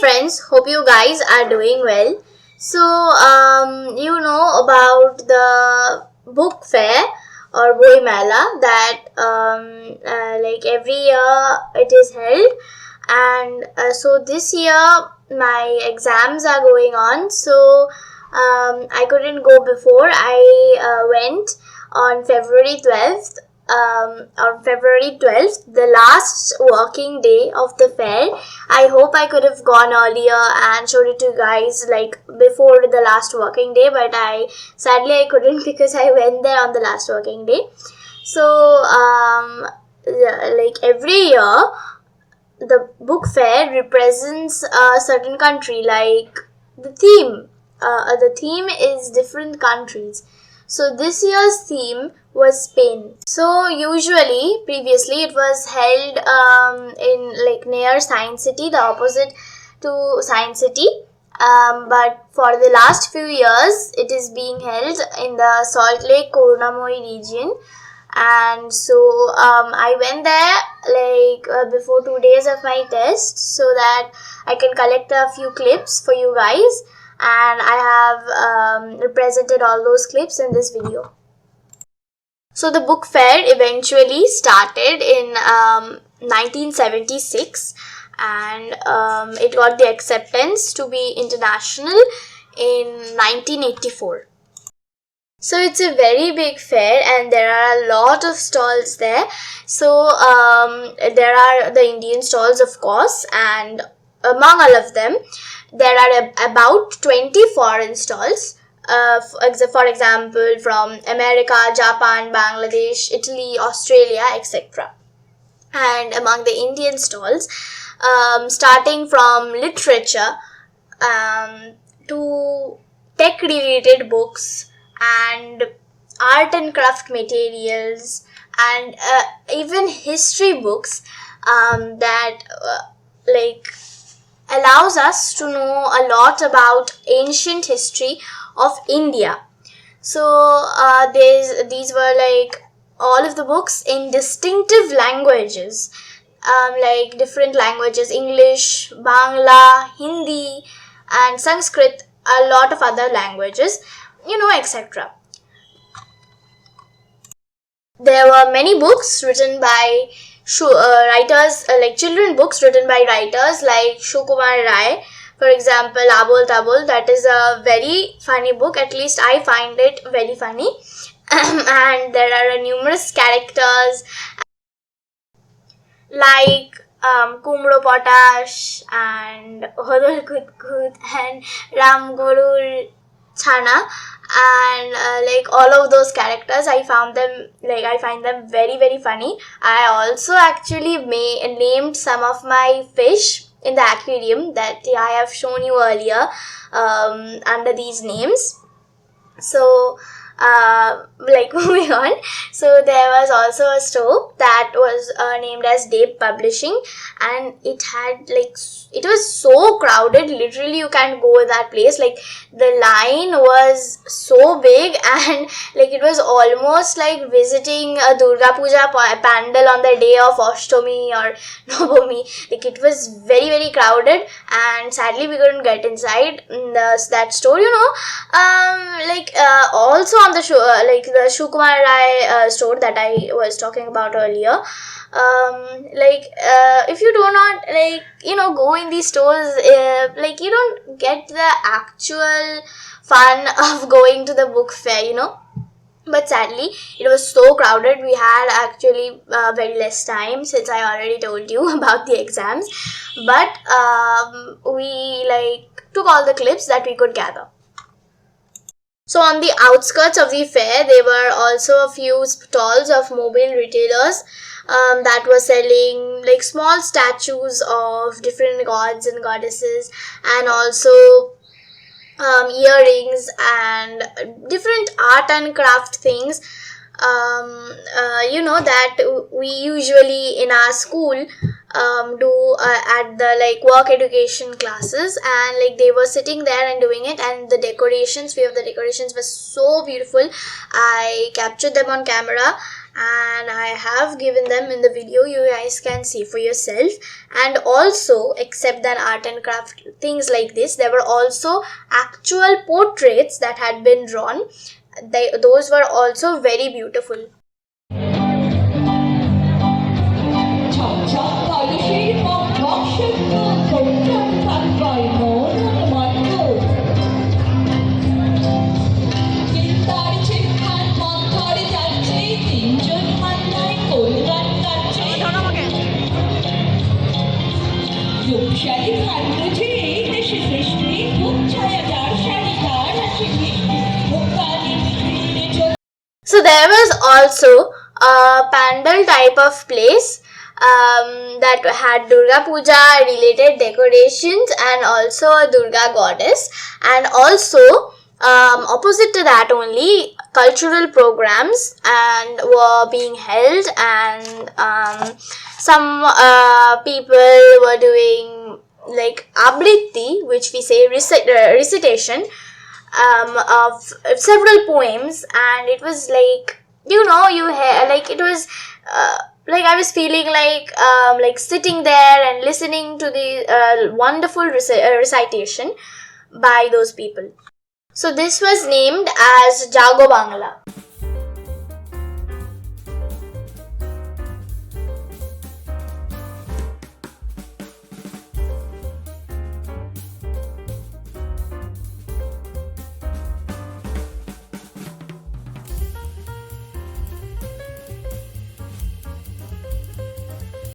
friends, hope you guys are doing well. So, you know about the book fair or Boy Mela that like every year it is held, and so this year my exams are going on, so I couldn't go before. I went on February 12th. The last working day of the fair. I hope I could have gone earlier and showed it to you guys like before the last working day, but sadly I couldn't because I went there on the last working day. So like every year the book fair represents a certain country, like the theme is different countries. So this year's theme was Spain. So usually, previously it was held in like near Science City, the opposite to Science City. But for the last few years, it is being held in the Salt Lake Coronamoi region. And so I went there like before 2 days of my test so that I can collect a few clips for you guys, and I have represented all those clips in this video. So the book fair eventually started in 1976, and it got the acceptance to be international in 1984. So it's a very big fair and there are a lot of stalls there. So there are the Indian stalls, of course, and among all of them there are about 20 foreign stalls. For example, from America, Japan, Bangladesh, Italy, Australia, etc. And among the Indian stalls, starting from literature to tech-related books and art and craft materials and even history books that like allows us to know a lot about ancient history of India. So these were like all of the books in distinctive languages, like different languages: English, Bangla, Hindi, and Sanskrit, a lot of other languages, etc. There were many books written by writers, like children books written by writers like Shukumar Rai. For example, Abol Tabol, that is a very funny book, at least I find it very funny. And there are numerous characters like Kumro Potash and Hodol Kutkut and Ram Gorul Chana, and like all of those characters, I find them very, very funny. I also actually named some of my fish in the aquarium that I have shown you earlier under these names. So like moving on, so there was also a store that was named as Dave Publishing, and it was so crowded, literally you can't go to that place. Like the line was so big, and like it was almost like visiting a Durga Puja pandal on the day of Ashtami or Navami. Like it was very, very crowded, and sadly we couldn't get inside that store. Also on the show, like the Shukumar Rai store that I was talking about earlier, if you do not go in these stores, you don't get the actual fun of going to the book fair, But sadly, it was so crowded. We had actually very less time, since I already told you about the exams. But we took all the clips that we could gather. So on the outskirts of the fair, there were also a few stalls of mobile retailers that were selling like small statues of different gods and goddesses, and also earrings and different art and craft things that we usually in our school do at the work education classes, and they were sitting there and doing it, and the decorations, few of the decorations were so beautiful. I captured them on camera, and I have given them in the video. You guys can see for yourself. And also, except than art and craft things like this, there were also actual portraits that had been drawn. Those were also very beautiful. So there was also a pandal type of place that had Durga Puja related decorations and also a Durga goddess, and also opposite to that only cultural programs and were being held, and some people were doing like abritti, which we say recitation of several poems, and it was like, you like it was like I was feeling like sitting there and listening to the wonderful recitation by those people. So this was named as Jago Bangla.